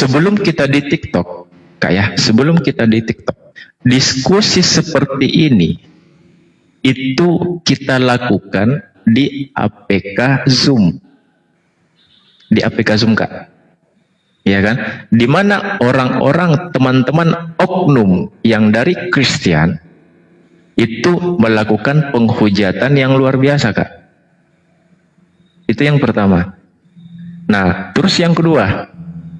sebelum kita di TikTok, Kak ya, sebelum kita di TikTok, diskusi seperti ini itu kita lakukan di APK Zoom. Di APK Zoom, Kak. Ya kan? Di mana orang-orang teman-teman oknum yang dari Kristen itu melakukan penghujatan yang luar biasa, Kak. Itu yang pertama. Nah, terus yang kedua,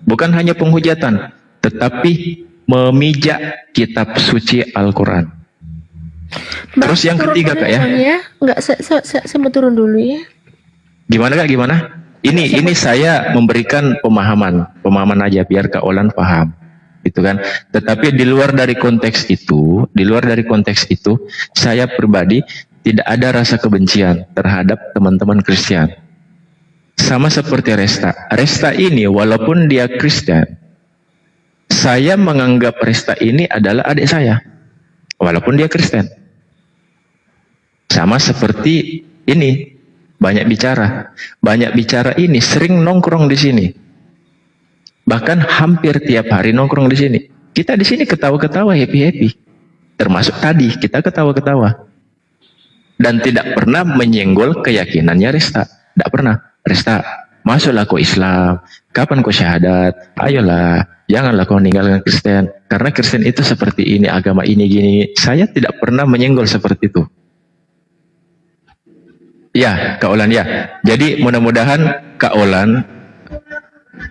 bukan hanya penghujatan, tetapi memijak kitab suci Al-Quran. Terus yang ketiga, Kak ya. Enggak, saya turun dulu ya. Gimana, Kak? Gimana? Ini saya memberikan pemahaman aja biar Kak Olan paham. Gitu kan. Tetapi di luar dari konteks itu, saya pribadi tidak ada rasa kebencian terhadap teman-teman Kristen. Sama seperti Resta. Resta ini walaupun dia Kristen, saya menganggap Resta ini adalah adik saya. Walaupun dia Kristen. Sama seperti ini, banyak bicara. Banyak bicara ini sering nongkrong di sini. Bahkan hampir tiap hari nongkrong di sini. Kita di sini ketawa-ketawa, happy-happy. Termasuk tadi kita ketawa-ketawa. Dan tidak pernah menyenggol keyakinannya Resta. Tidak pernah. Resta, masuklah kau Islam. Kapan kau syahadat? Ayolah, janganlah kau ninggalkan Kristen. Karena Kristen itu seperti ini, agama ini gini. Saya tidak pernah menyenggol seperti itu. Ya, Kak Olan ya. Jadi mudah-mudahan Kak Olan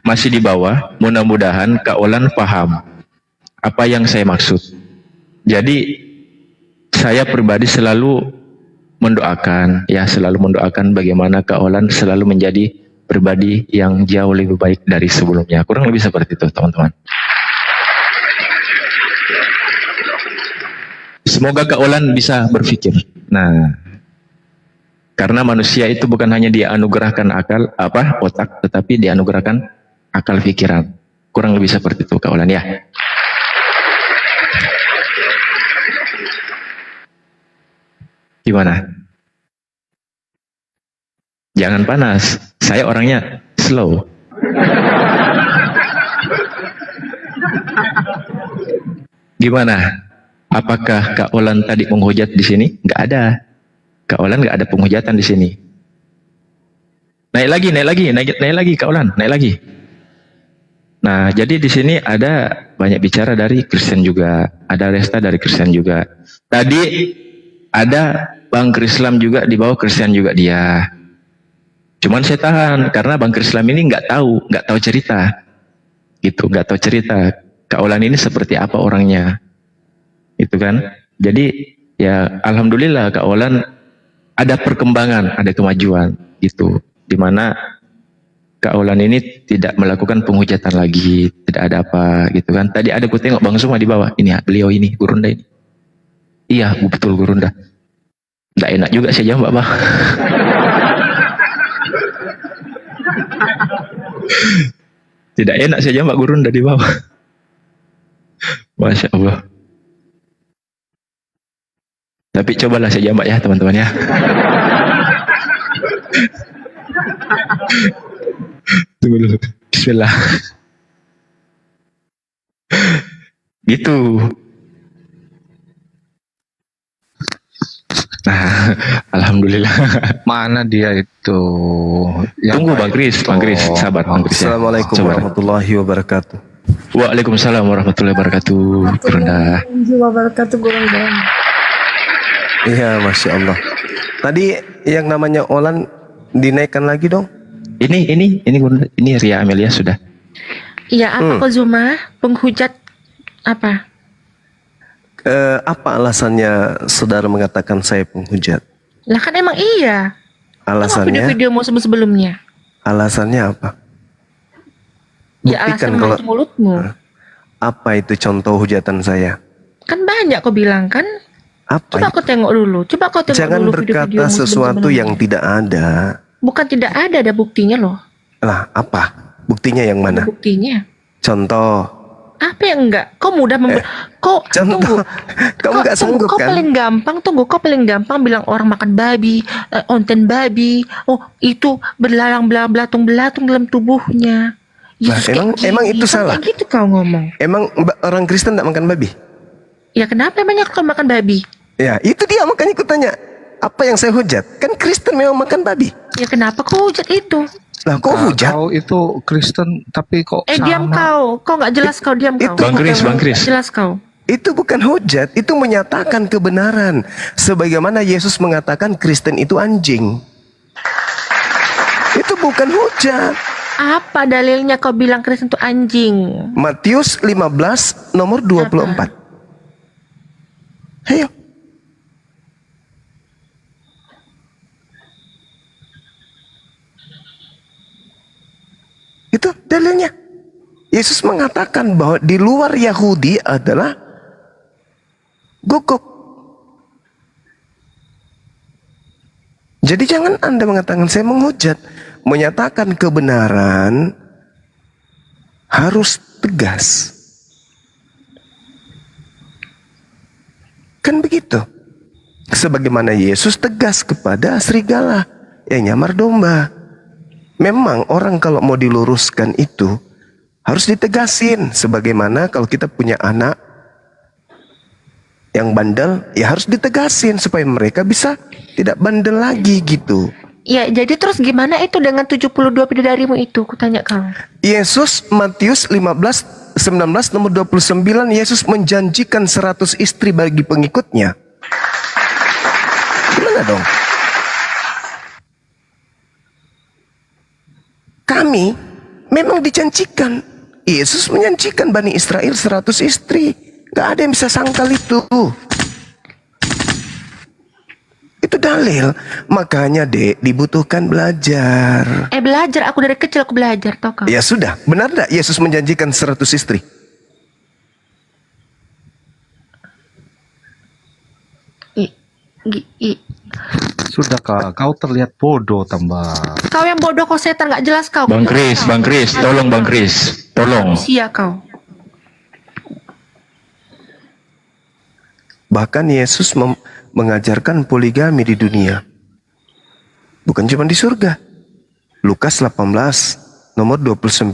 masih di bawah. Mudah-mudahan Kak Olan paham apa yang saya maksud. Jadi saya pribadi selalu mendoakan, selalu mendoakan bagaimana Kak Olan selalu menjadi pribadi yang jauh lebih baik dari sebelumnya. Kurang lebih seperti itu, teman-teman. Semoga Kak Olan bisa berpikir. Nah, karena manusia itu bukan hanya dianugerahkan otak, tetapi dianugerahkan akal pikiran. Kurang lebih seperti itu, Kak Olan ya. Gimana? Jangan panas. Saya orangnya slow. Gimana? Apakah Kak Olan tadi menghujat di sini? Nggak ada. Kak Olan nggak ada penghujatan di sini. Naik lagi, Kak Olan, naik lagi. Nah, jadi di sini ada banyak bicara dari Kristen juga, ada Resta dari Kristen juga. Tadi ada Bang Krislam juga di bawah Kristen juga dia. Cuman saya tahan karena Bang Krislam ini nggak tahu cerita, gitu, nggak tahu cerita. Kak Olan ini seperti apa orangnya, itu kan. Jadi ya alhamdulillah Kak Olan ada perkembangan, ada kemajuan, gitu. Dimana Kak Olan ini tidak melakukan penghujatan lagi, tidak ada apa, gitu kan. Tadi ada ku tengok Bang Suma di bawah, ini beliau ini Gurunda ini. Iya, betul Gurunda. Nggak enak juga saya jawab, Bang. Tidak enak saya jawab Gurunda di bawah. Masya Allah. Tapi cobalah saya jambak ya teman-teman ya. Tunggu dulu. Bismillah. Gitu. Nah, alhamdulillah. Mana dia itu? Tunggu Bang Kris, sabar Bang Kris. Assalamualaikum warahmatullahi wabarakatuh. Waalaikumsalam warahmatullahi wabarakatuh. Gurunda. Wabarakatuh Gurunda. Iya, Masya Allah. Tadi yang namanya Olan dinaikkan lagi dong. Ini Ria Amelia sudah. Iya, apa kok Zuma? Penghujat apa? Apa alasannya saudara mengatakan saya penghujat? Lah kan emang iya. Alasannya? Video-videomu sebelumnya. Alasannya apa? Ya alasan kalau mulutmu. Apa itu contoh hujatan saya? Kan banyak kau bilang kan? Apa? Coba kau tengok dulu. Jangan dulu berkata sesuatu yang tidak ada. Bukan tidak ada buktinya loh. Lah, apa? Buktinya yang mana? Buktinya. Contoh. Apa yang enggak? Kau mudah kau tunggu. Kamu enggak sanggup kau kan? Kau paling gampang bilang orang makan babi, onten babi. Oh, itu belatung-belatung dalam tubuhnya. Nah, Yesus kayak emang gini, itu kan salah. kayak gitu kau ngomong. Emang orang Kristen tidak makan babi? Ya kenapa emangnya kau makan babi? Ya, itu dia makanya aku tanya. Apa yang saya hujat? Kan Kristen memang makan babi. Ya kenapa kau hujat itu? Lah, kok hujat? Kau itu Kristen tapi kok Diam sama. kau nggak jelas kau diam kau. itu- Bang Kris, Bang Kris. Jelas kau. Itu bukan hujat, itu menyatakan kebenaran. Sebagaimana Yesus mengatakan Kristen itu anjing. Itu bukan hujat. Apa dalilnya kau bilang Kristen itu anjing? Matius 15 nomor 24. Ayo. Itu dalilnya. Yesus mengatakan bahwa di luar Yahudi adalah guguk. Jadi jangan Anda mengatakan saya menghujat. Menyatakan kebenaran harus tegas. Kan begitu. Sebagaimana Yesus tegas kepada serigala yang nyamar domba. Memang orang kalau mau diluruskan itu harus ditegasin. Sebagaimana kalau kita punya anak yang bandel, ya harus ditegasin supaya mereka bisa tidak bandel lagi gitu. Ya jadi terus gimana itu dengan 72 bidadarimu itu? Kutanya kau. Yesus Matius 19 nomor 29, Yesus menjanjikan 100 istri bagi pengikutnya. Gimana dong? Kami memang dijanjikan. Yesus menjanjikan Bani Israel 100 istri. Gak ada yang bisa sangkal itu. Itu dalil. Makanya Dek, dibutuhkan belajar. Belajar, aku dari kecil aku belajar tau kau. Ya sudah, benar tak Yesus menjanjikan 100 istri? Sudah Kak, kau terlihat bodoh tambah. Kau yang bodoh, kau setan nggak jelas kau. Bang Kris, Bang Kris, tolong Bang Kris, tolong. Sia kau. Bahkan Yesus mengajarkan poligami di dunia. Bukan cuma di surga. Lukas 18, nomor 29,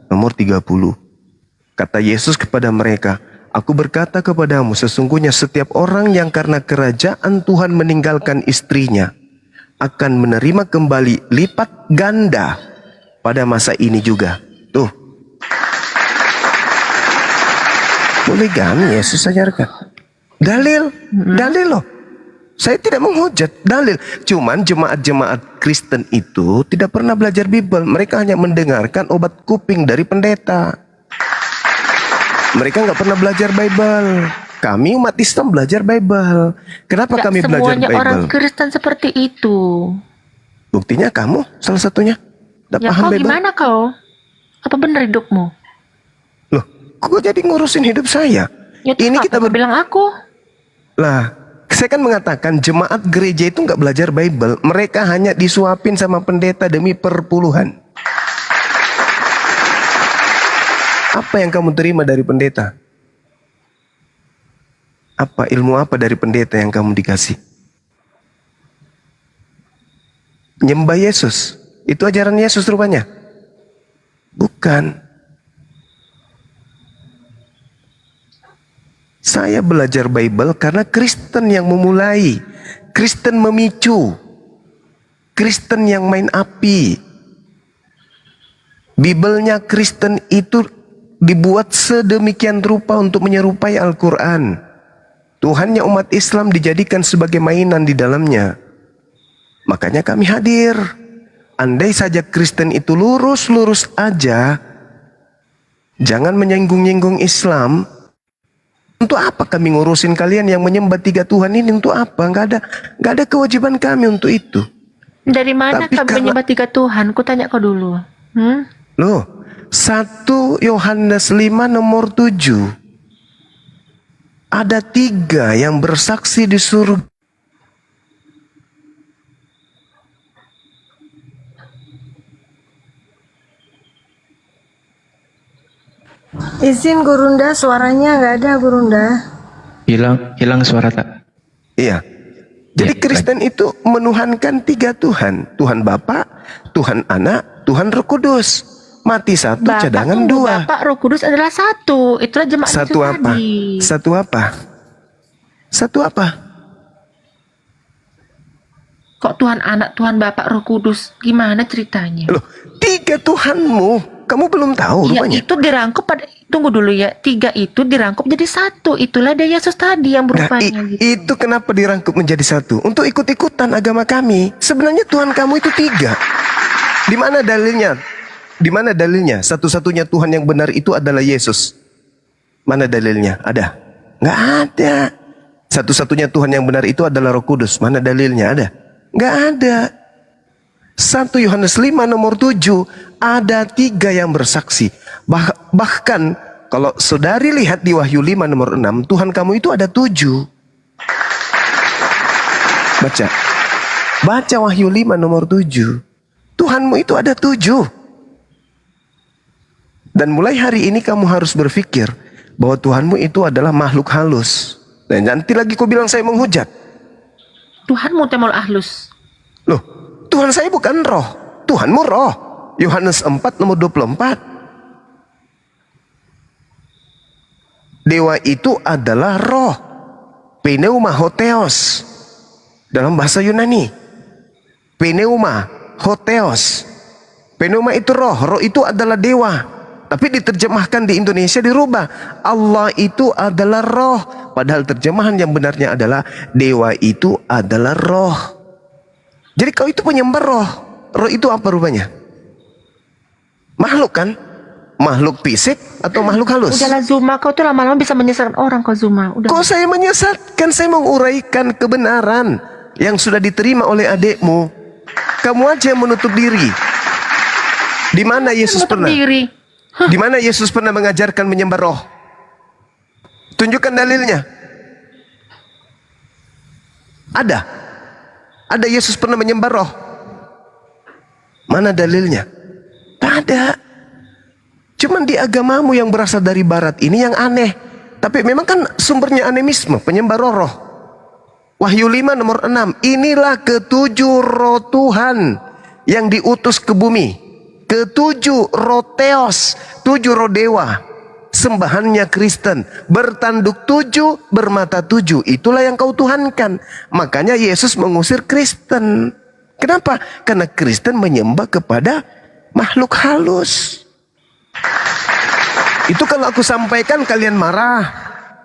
nomor 30. Kata Yesus kepada mereka, Aku berkata kepadamu, sesungguhnya setiap orang yang karena kerajaan Tuhan meninggalkan istrinya, akan menerima kembali lipat ganda pada masa ini juga. Tuh. Poligami Yesus ajarkan. Dalil loh. Saya tidak menghujat, dalil. Cuman jemaat-jemaat Kristen itu tidak pernah belajar Bible. Mereka hanya mendengarkan obat kuping dari pendeta. Mereka nggak pernah belajar Bible. Kami umat Islam belajar Bible. Kenapa Nggak kami belajar semuanya Bible? orang Kristen seperti itu. Buktinya kamu salah satunya. Nggak Ya paham kau Bible. gimana kau? Apa benar hidupmu? Loh, kok jadi ngurusin hidup saya? Ya Ini kita bilang aku. Lah, saya kan mengatakan jemaat gereja itu nggak belajar Bible. Mereka hanya disuapin sama pendeta demi perpuluhan. Apa yang kamu terima dari pendeta? Apa ilmu apa dari pendeta yang kamu dikasih? Nyembah Yesus. Itu ajaran Yesus rupanya? Bukan. Saya belajar Bible karena Kristen yang memulai. Kristen memicu. Kristen yang main api. Bibelnya Kristen itu dibuat sedemikian rupa untuk menyerupai Al-Quran. Tuhannya umat Islam dijadikan sebagai mainan di dalamnya. Makanya kami hadir. Andai saja Kristen itu lurus-lurus aja, jangan menyinggung-nyinggung Islam. Untuk apa kami ngurusin kalian yang menyembah 3 Tuhan ini? Untuk apa? Nggak ada kewajiban kami untuk itu. Dari mana Tapi kau menyembah 3 Tuhan? Kutanya kau dulu. Loh, 1 Yohanes 5 nomor 7. Ada 3 yang bersaksi di surga. Izin Gurunda, suaranya nggak ada Gurunda. Hilang suara tak? Iya. Jadi Kristen itu menuhankan 3 Tuhan. Tuhan Bapa, Tuhan Anak, Tuhan Roh Kudus. Mati satu, Bapak cadangan tunggu, dua. Bapak Roh Kudus adalah satu. Itulah jemaat Satu Yesus apa? tadi. Satu apa? Satu apa? Kok Tuhan Anak, Tuhan Bapak, Roh Kudus? Gimana ceritanya? Loh, 3 Tuhanmu. Kamu belum tahu Ya rupanya. itu dirangkup pada, tunggu dulu ya. 3 itu dirangkup jadi satu. Itulah dia Yesus tadi yang Nah, berupanya gitu. itu kenapa dirangkup menjadi satu? Untuk ikut-ikutan agama kami. Sebenarnya Tuhan kamu itu 3. Di mana dalilnya? Di mana dalilnya? Satu-satunya Tuhan yang benar itu adalah Yesus. Mana dalilnya? Ada? Nggak ada. Satu-satunya Tuhan yang benar itu adalah Roh Kudus. Mana dalilnya? Ada? Nggak ada. 1 Yohanes 5 nomor 7. Ada 3 yang bersaksi. Bahkan kalau saudari lihat di Wahyu 5 nomor 6. Tuhan kamu itu ada 7. Baca. Baca Wahyu 5 nomor 7. Tuhanmu itu ada 7. Dan mulai hari ini kamu harus berpikir bahwa Tuhanmu itu adalah makhluk halus. Dan nanti lagi kau bilang saya menghujat. Tuhan mutemol ahlus. Loh, Tuhan saya bukan roh. Tuhanmu roh. Yohanes 4 nomor 24. Dewa itu adalah roh. Pneuma hotheos. Dalam bahasa Yunani. Pneuma hotheos. Pneuma itu roh. Roh itu adalah dewa. Tapi diterjemahkan di Indonesia dirubah. Allah itu adalah roh. Padahal terjemahan yang benarnya adalah dewa itu adalah roh. Jadi kau itu penyembah roh. Roh itu apa rupanya? Makhluk kan? Makhluk fisik atau makhluk halus? Udahlah Zuma, kau tuh lama-lama bisa menyesatkan orang kau Zuma. Udah. Kok saya menyesatkan? Saya menguraikan kebenaran yang sudah diterima oleh adikmu. Kamu aja yang menutup diri. Di mana Yesus Menutup pernah? diri. Di mana Yesus pernah mengajarkan menyembah roh? Tunjukkan dalilnya. Ada. Ada Yesus pernah menyembah roh. Mana dalilnya? Tak ada. Cuman di agamamu yang berasal dari barat ini yang aneh. Tapi memang kan sumbernya animisme, penyembah roh. Wahyu 5 nomor 6. Inilah 7 roh Tuhan yang diutus ke bumi. 7 roh theos, 7 roh dewa. Sembahannya Kristen. Bertanduk 7, bermata 7. Itulah yang kau tuhankan. Makanya Yesus mengusir Kristen. Kenapa? Karena Kristen menyembah kepada makhluk halus. Itu kalau aku sampaikan kalian marah.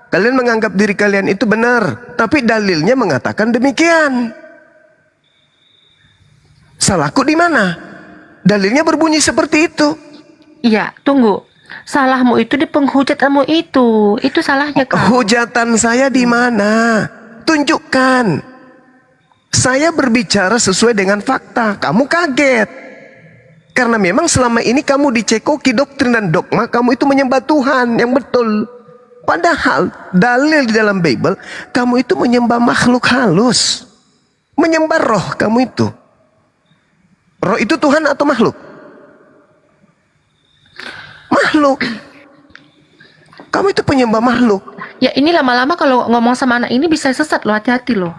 Kalian menganggap diri kalian itu benar. Tapi dalilnya mengatakan demikian. Salahku di mana? Dalilnya berbunyi seperti itu. Iya, tunggu. Salahmu itu di penghujatanmu itu. Itu salahnya kau. Hujatan saya di mana? Tunjukkan. Saya berbicara sesuai dengan fakta. Kamu kaget. Karena memang selama ini kamu dicekoki doktrin dan dogma. Kamu itu menyembah Tuhan yang betul. Padahal dalil di dalam Bible. Kamu itu menyembah makhluk halus. Menyembah roh kamu itu. Roh itu Tuhan atau makhluk? Makhluk. Kamu itu penyembah makhluk. Ya ini lama-lama kalau ngomong sama anak ini bisa sesat loh, hati-hati loh.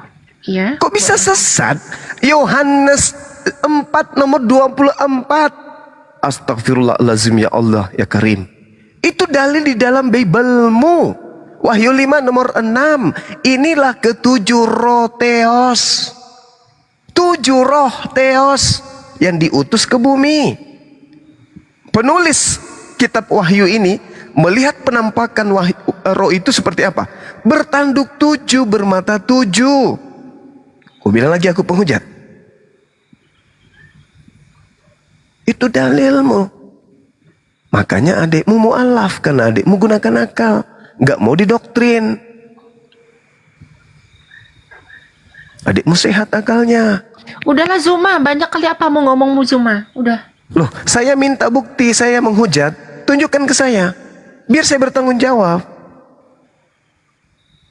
Ya. Kok bisa sesat? Yohanes 4 nomor 24. Astagfirullahaladzim ya Allah ya Karim. Itu dalil di dalam Biblemu. Wahyu 5 nomor 6. Inilah 7 roh theos. 7 roh theos yang diutus ke bumi. Penulis kitab Wahyu ini melihat penampakan roh itu seperti apa? Bertanduk 7, bermata 7. Aku bilang lagi aku penghujat. Itu dalilmu. Makanya adikmu mu'alaf karena adikmu gunakan akal. Gak mau didoktrin. Adikmu sehat akalnya. Udahlah Zuma, banyak kali apa mau ngomongmu Zuma. Udah. Loh, saya minta bukti saya menghujat. Tunjukkan ke saya. Biar saya bertanggung jawab.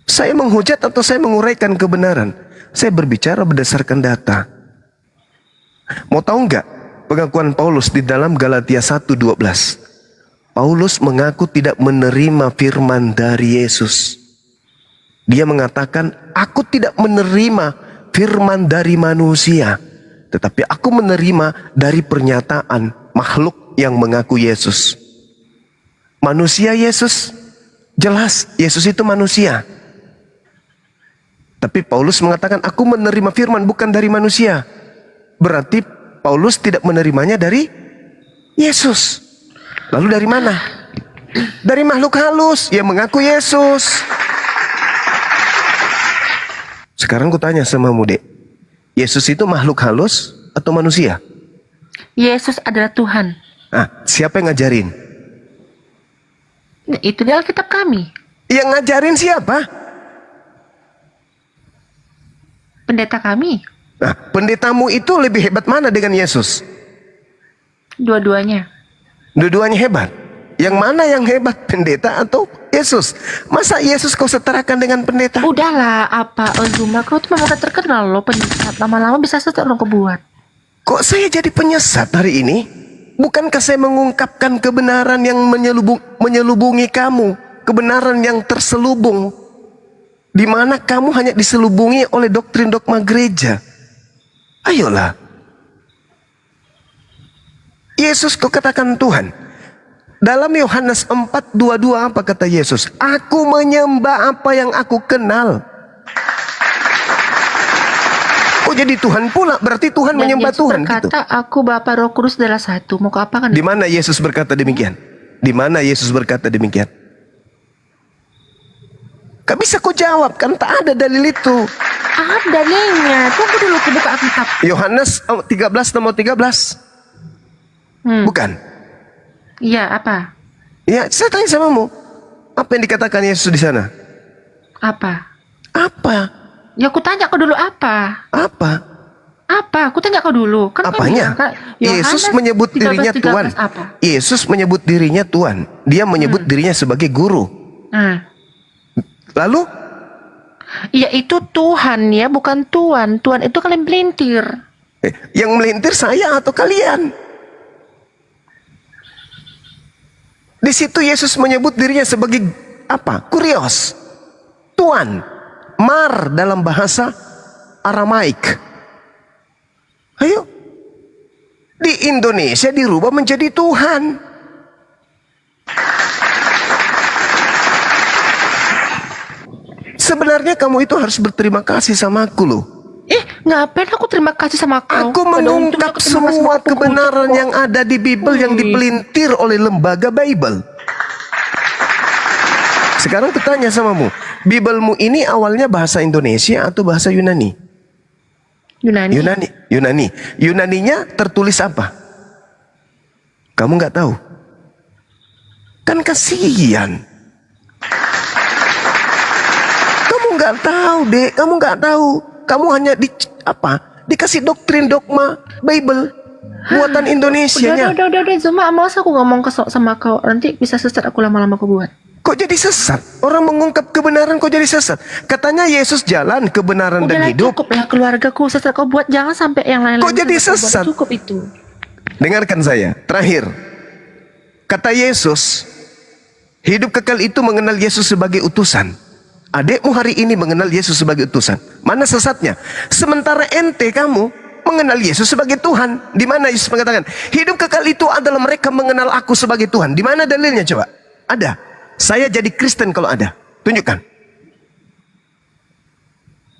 Saya menghujat atau saya menguraikan kebenaran? Saya berbicara berdasarkan data. Mau tahu nggak pengakuan Paulus di dalam Galatia 1:12? Paulus mengaku tidak menerima firman dari Yesus. Dia mengatakan, aku tidak menerima firman dari manusia. Tetapi aku menerima dari pernyataan makhluk yang mengaku Yesus. Manusia Yesus, jelas Yesus itu manusia. Tapi Paulus mengatakan, aku menerima firman bukan dari manusia. Berarti Paulus tidak menerimanya dari Yesus. Lalu dari mana? Dari makhluk halus yang mengaku Yesus. Sekarang ku tanya sama Dek, Yesus itu makhluk halus atau manusia? Yesus adalah Tuhan. Nah, siapa yang ngajarin? Itu di Alkitab kami. Yang ngajarin siapa? Pendeta kami. Nah, pendetamu itu lebih hebat mana dengan Yesus? Dua-duanya. Dua-duanya hebat. Yang mana yang hebat, pendeta atau Yesus? Masa Yesus kau setarakan dengan pendeta? Udahlah, apa Zuma, kau tuh memang udah terkenal loh penyesat. Lama-lama bisa setel orang kebuat. Kok saya jadi penyesat hari ini? Bukankah saya mengungkapkan kebenaran yang menyelubungi kamu? Kebenaran yang terselubung. Di mana kamu hanya diselubungi oleh doktrin dogma gereja. Ayolah. Yesus kau katakan Tuhan. Dalam Yohanes 4:22 apa kata Yesus? Aku menyembah apa yang aku kenal. Oh jadi Tuhan pula, berarti Tuhan Dan menyembah Yesus Tuhan berkata, gitu. aku Bapa Roh Kudus adalah satu. Mau ke apa kan? Di mana Yesus berkata demikian? Di mana Yesus berkata demikian? Gak bisa kau jawab, kan tak ada dalil itu. Ada dalilnya. Tunggu dulu, aku buka Alkitab. Yohanes 13 nomor 13. Bukan? Iya, apa? Ya, saya tanya samamu. Apa yang dikatakan Yesus di sana? Apa? Apa? Ya aku tanya kau dulu apa? Apa? Apa? Aku tanya kau dulu. Kan kau Apanya? bilang, Kak, Yesus Yohanes menyebut 13, dirinya 13 Tuhan. Apa? Yesus menyebut dirinya Tuhan. Dia menyebut dirinya sebagai guru. Nah, Lalu? ya itu Tuhan ya, bukan Tuhan. Tuhan itu kalian pelintir. Yang melintir saya atau kalian? Di situ Yesus menyebut dirinya sebagai apa? Kurios. Tuhan. Mar dalam bahasa Aramaik. Ayo. Di Indonesia dirubah menjadi Tuhan. Sebenarnya kamu itu harus berterima kasih sama aku loh. Ngapain aku terima kasih sama kau? Aku Pada mengungkap untungnya aku terima kasih semua sama penghujat kebenaran kok. yang ada di Bible yang dipelintir oleh lembaga Bible. Sekarang bertanya samamu, Biblemu ini awalnya bahasa Indonesia atau bahasa Yunani? Yunani. Yunaninya tertulis apa? Kamu nggak tahu? Kan kasihan. Kamu nggak tahu, Dek. Kamu nggak tahu. Kamu hanya dikasih doktrin dogma Bible buatan Indonesianya. Udah, Zuma, masa aku ngomong kesok sama kau, nanti bisa sesat aku lama-lama aku buat. Kok jadi sesat? Orang mengungkap kebenaran kok jadi sesat? Katanya Yesus jalan kebenaran dan Udahlah, hidup. cukup ya keluargaku sesat kau buat, jangan sampai yang lain-lain. Kok jadi sesat kau buat. sesat? Cukup itu. Dengarkan saya, terakhir. Kata Yesus, hidup kekal itu mengenal Yesus sebagai utusan. Adekmu hari ini mengenal Yesus sebagai utusan. Mana sesatnya? Sementara ente kamu mengenal Yesus sebagai Tuhan. Di mana Yesus mengatakan, hidup kekal itu adalah mereka mengenal aku sebagai Tuhan. Di mana dalilnya coba? Ada. Saya jadi Kristen kalau ada. Tunjukkan.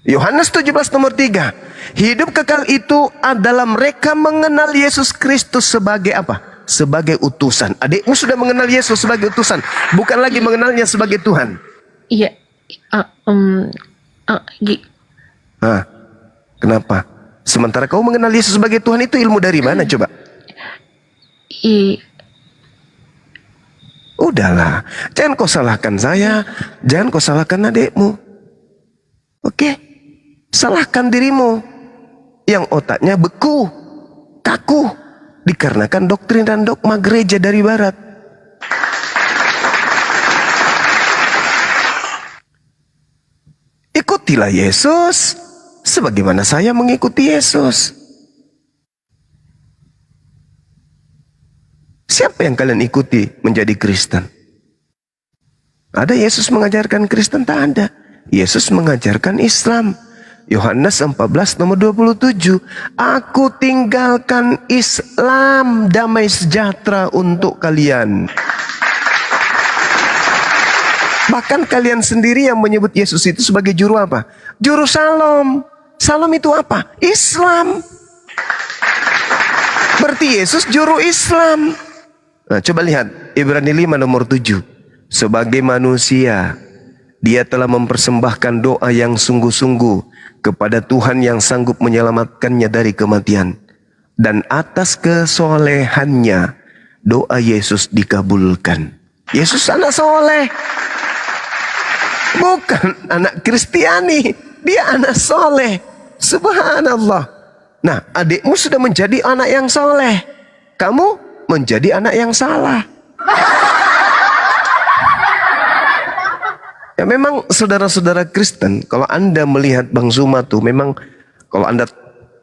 Yohanes 17 nomor 3. Hidup kekal itu adalah mereka mengenal Yesus Kristus sebagai apa? Sebagai utusan. Adikmu sudah mengenal Yesus sebagai utusan, bukan lagi mengenalnya sebagai Tuhan. Iya. Kenapa? Sementara kau mengenal Yesus sebagai Tuhan, itu ilmu dari mana coba? Udahlah, jangan kau salahkan saya, jangan kau salahkan adikmu. Oke? Salahkan dirimu yang otaknya beku, kaku, dikarenakan doktrin dan dogma gereja dari barat. Ikutilah Yesus sebagaimana saya mengikuti Yesus. Siapa yang kalian ikuti menjadi Kristen? Ada Yesus mengajarkan Kristen? Tak ada. Yesus mengajarkan Islam. Yohanes 14 nomor 27. Aku tinggalkan Islam, damai sejahtera untuk kalian. Bahkan kalian sendiri yang menyebut Yesus itu sebagai juru apa? Juru salom. Salom itu apa? Islam. Berarti Yesus juru Islam. Nah, coba lihat Ibrani 5 nomor 7. Sebagai manusia, dia telah mempersembahkan doa yang sungguh-sungguh kepada Tuhan yang sanggup menyelamatkannya dari kematian. Dan atas kesolehannya, doa Yesus dikabulkan. Yesus anak soleh. Bukan anak Kristiani. Dia anak soleh. Subhanallah. Nah, adikmu sudah menjadi anak yang soleh. Kamu menjadi anak yang salah. Ya memang saudara-saudara Kristen, kalau Anda melihat Bang Zuma tuh, memang kalau Anda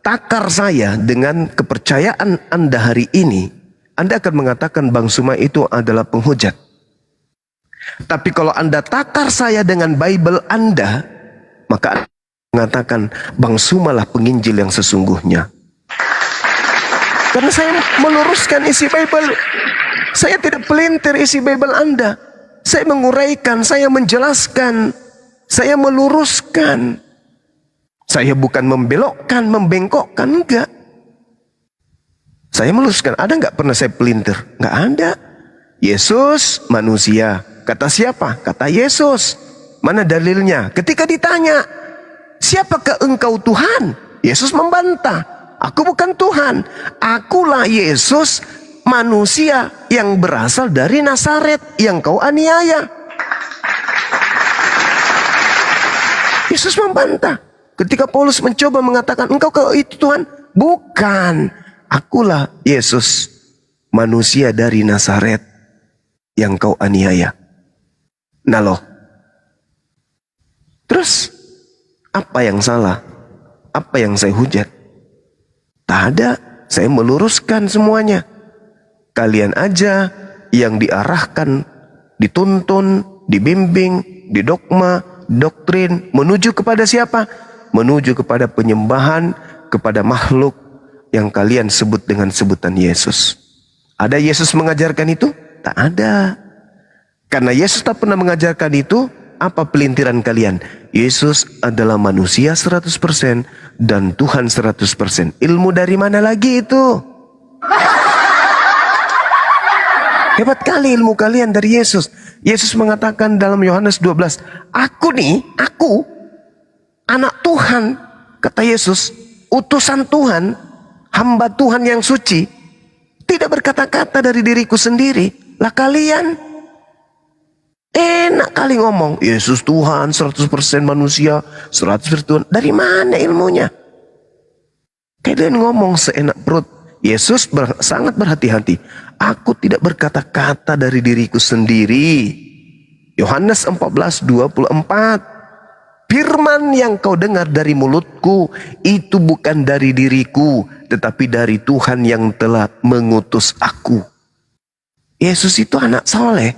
takar saya dengan kepercayaan Anda hari ini, Anda akan mengatakan Bang Zuma itu adalah penghujat. Tapi kalau Anda takar saya dengan Bible Anda, maka Anda mengatakan Bang Zuma lah penginjil yang sesungguhnya. Karena saya meluruskan isi Bible. Saya tidak pelintir isi Bible Anda. Saya menguraikan, saya menjelaskan, saya meluruskan. Saya bukan membelokkan, membengkokkan, enggak. Saya meluruskan. Ada enggak pernah saya pelintir? Enggak ada. Yesus manusia. Kata siapa? Kata Yesus. Mana dalilnya? Ketika ditanya, siapakah engkau Tuhan? Yesus membantah. Aku bukan Tuhan. Akulah Yesus, manusia yang berasal dari Nazaret yang kau aniaya. Yesus membantah. Ketika Paulus mencoba mengatakan, engkau itu Tuhan. Bukan. Akulah Yesus, manusia dari Nazaret yang kau aniaya. Nah loh. Terus, apa yang salah? Apa yang saya hujat? Tak ada. Saya meluruskan semuanya. Kalian aja yang diarahkan, dituntun, dibimbing, didogma, doktrin, menuju kepada siapa? Menuju kepada penyembahan, kepada makhluk yang kalian sebut dengan sebutan Yesus. Ada Yesus mengajarkan itu? Tak ada. Karena Yesus tak pernah mengajarkan itu, apa pelintiran kalian? Yesus adalah manusia 100% dan Tuhan 100%. Ilmu dari mana lagi itu? Hebat kali ilmu kalian dari Yesus. Yesus mengatakan dalam Yohanes 12, aku anak Tuhan, kata Yesus, utusan Tuhan, hamba Tuhan yang suci, tidak berkata-kata dari diriku sendiri. Lah kalian enak kali ngomong, Yesus Tuhan, 100% manusia, 100% Tuhan. Dari mana ilmunya? Kalian ngomong seenak perut. Yesus sangat berhati-hati. Aku tidak berkata-kata dari diriku sendiri. Yohanes 14:24. Firman yang kau dengar dari mulutku, itu bukan dari diriku, tetapi dari Tuhan yang telah mengutus aku. Yesus itu anak soleh.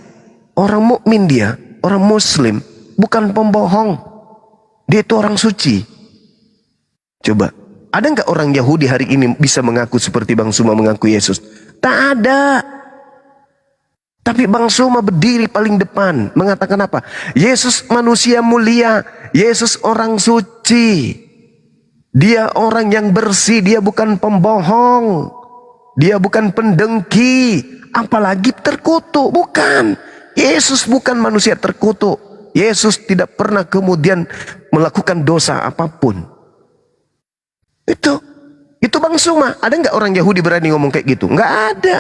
Orang mukmin dia, orang muslim, bukan pembohong. Dia itu orang suci. Coba, ada nggak orang Yahudi hari ini bisa mengaku seperti Bang Zuma mengaku Yesus? Tak ada. Tapi Bang Zuma berdiri paling depan, mengatakan apa? Yesus manusia mulia, Yesus orang suci. Dia orang yang bersih, dia bukan pembohong. Dia bukan pendengki, apalagi terkutuk, bukan. Yesus bukan manusia terkutuk. Yesus tidak pernah kemudian melakukan dosa apapun. Itu Bang Zuma. Ada nggak orang Yahudi berani ngomong kayak gitu? Nggak ada.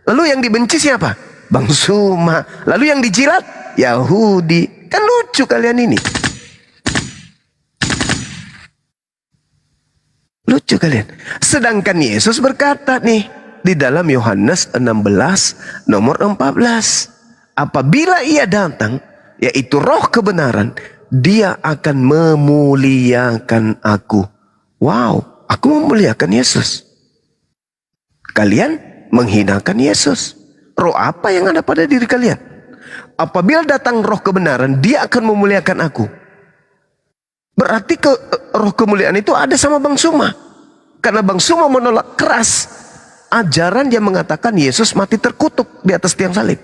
Lalu yang dibenci siapa? Bang Zuma. Lalu yang dijilat? Yahudi. Kan lucu kalian ini. Lucu kalian. Sedangkan Yesus berkata nih di dalam Yohanes 16 nomor 14. Apabila ia datang, yaitu roh kebenaran, dia akan memuliakan aku. Wow, aku memuliakan Yesus. Kalian menghinakan Yesus. Roh apa yang ada pada diri kalian? Apabila datang roh kebenaran, dia akan memuliakan aku. Berarti roh kemuliaan itu ada sama Bang Suma. Karena Bang Suma menolak keras ajaran yang mengatakan Yesus mati terkutuk di atas tiang salib.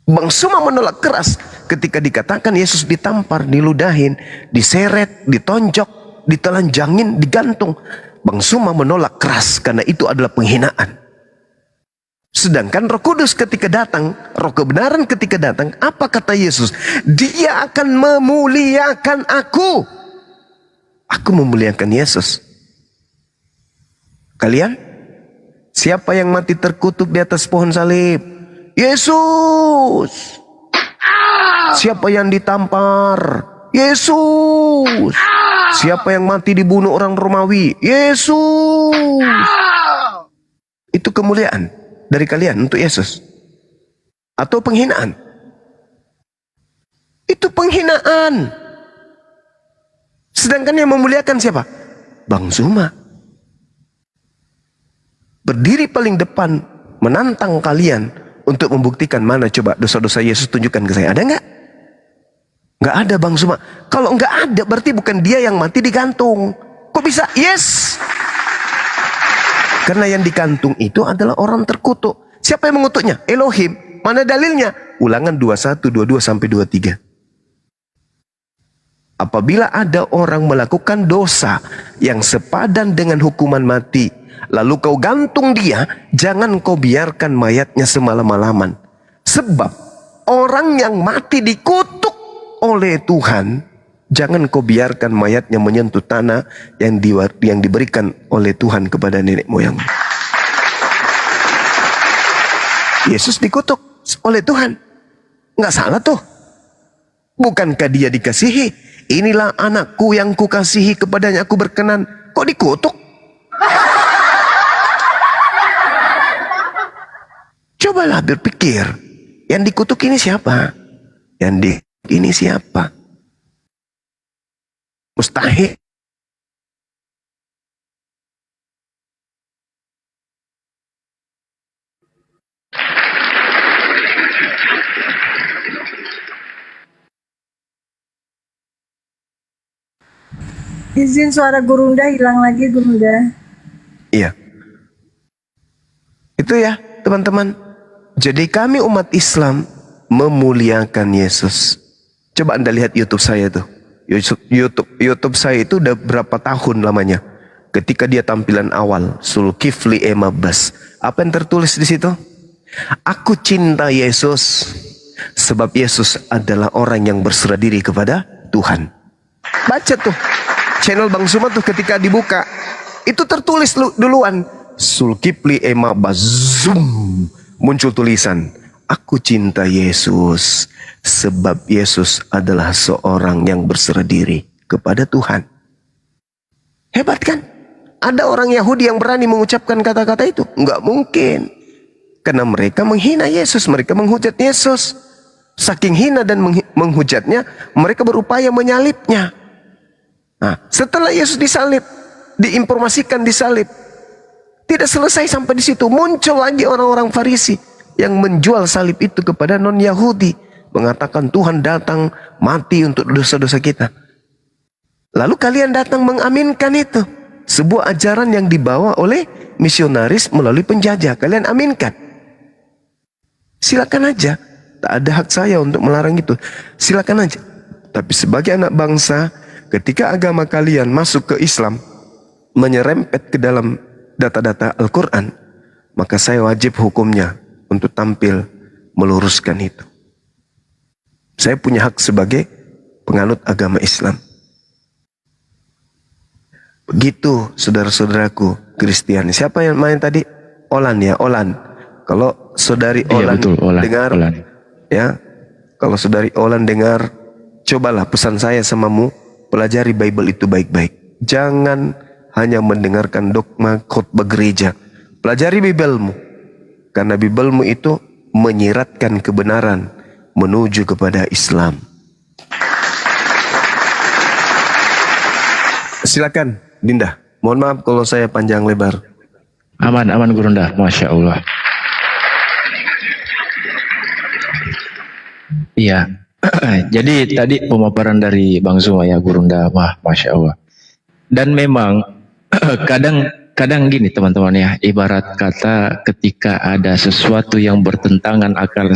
Bang Suma menolak keras ketika dikatakan Yesus ditampar, diludahin, diseret, ditonjok, ditelanjangin, digantung. Bang Suma menolak keras karena itu adalah penghinaan. Sedangkan Roh Kudus ketika datang, Roh kebenaran ketika datang, apa kata Yesus? Dia akan memuliakan aku. Aku memuliakan Yesus. Kalian? Siapa yang mati terkutuk di atas pohon salib? Yesus. Siapa yang ditampar? Yesus. Siapa yang mati dibunuh orang Romawi? Yesus. Itu kemuliaan dari kalian untuk Yesus? Atau penghinaan? Itu penghinaan. Sedangkan yang memuliakan siapa? Bang Zuma. Berdiri paling depan menantang kalian untuk membuktikan mana coba dosa-dosa Yesus, tunjukkan ke saya. Ada nggak? Nggak ada Bang Zuma. Kalau nggak ada berarti bukan dia yang mati digantung. Kok bisa? Yes. Karena yang digantung itu adalah orang terkutuk. Siapa yang mengutuknya? Elohim. Mana dalilnya? Ulangan 21, 22 sampai 23. Apabila ada orang melakukan dosa yang sepadan dengan hukuman mati, lalu kau gantung dia, jangan kau biarkan mayatnya semalam-malaman. Sebab orang yang mati dikutuk oleh Tuhan, jangan kau biarkan mayatnya menyentuh tanah yang diberikan oleh Tuhan kepada nenek moyang. Yesus dikutuk oleh Tuhan. Nggak salah tuh. Bukankah dia dikasihi? Inilah anakku yang kukasihi, kepadanya aku berkenan. Kok dikutuk? Cobalah berpikir, yang dikutuk ini siapa? Ini siapa? Mustahil. Izin, suara Gurunda hilang lagi, Gurunda. Iya. Itu ya, teman-teman. Jadi kami umat Islam memuliakan Yesus. Coba Anda lihat YouTube saya tuh. YouTube saya itu udah berapa tahun lamanya. Ketika dia tampilan awal, Sulkifli Emabas. Apa yang tertulis di situ? Aku cinta Yesus sebab Yesus adalah orang yang berserah diri kepada Tuhan. Baca tuh channel Bang Suma tuh, ketika dibuka itu tertulis duluan Sulkifli Emabas, zoom, muncul tulisan, aku cinta Yesus sebab Yesus adalah seorang yang berserah diri kepada Tuhan. Hebat kan? Ada orang Yahudi yang berani mengucapkan kata-kata itu? Enggak mungkin. Karena mereka menghina Yesus, mereka menghujat Yesus. Saking hina dan menghujatnya, mereka berupaya menyalibnya. Nah, setelah Yesus disalib, diinformasikan disalib, tidak selesai sampai di situ. Muncul lagi orang-orang Farisi yang menjual salib itu kepada non-Yahudi, mengatakan Tuhan datang mati untuk dosa-dosa kita. Lalu kalian datang mengaminkan itu. Sebuah ajaran yang dibawa oleh misionaris melalui penjajah. Kalian aminkan. Silakan aja. Tak ada hak saya untuk melarang itu. Silakan aja. Tapi sebagai anak bangsa, ketika agama kalian masuk ke Islam, menyerempet ke dalam data-data Al-Quran, maka saya wajib hukumnya untuk tampil meluruskan itu. Saya punya hak sebagai penganut agama Islam. Begitu saudara-saudaraku Kristiani. Siapa yang main tadi? Olan ya, Olan. Kalau saudari Olan, betul, Olan, dengar, Olan. Ya, kalau saudari Olan dengar, cobalah pesan saya samamu, pelajari Bible itu baik-baik. Jangan hanya mendengarkan dogma khotbah gereja. Pelajari Biblemu, karena Biblemu itu menyiratkan kebenaran menuju kepada Islam. Silakan, Dinda. Mohon maaf kalau saya panjang lebar. Aman, aman Gurunda. Masya Allah. Iya. Jadi tadi pemaparan dari Bang Zuma ya Gurunda, wah Masya Allah. Dan memang kadang gini teman-teman ya, ibarat kata ketika ada sesuatu yang bertentangan akal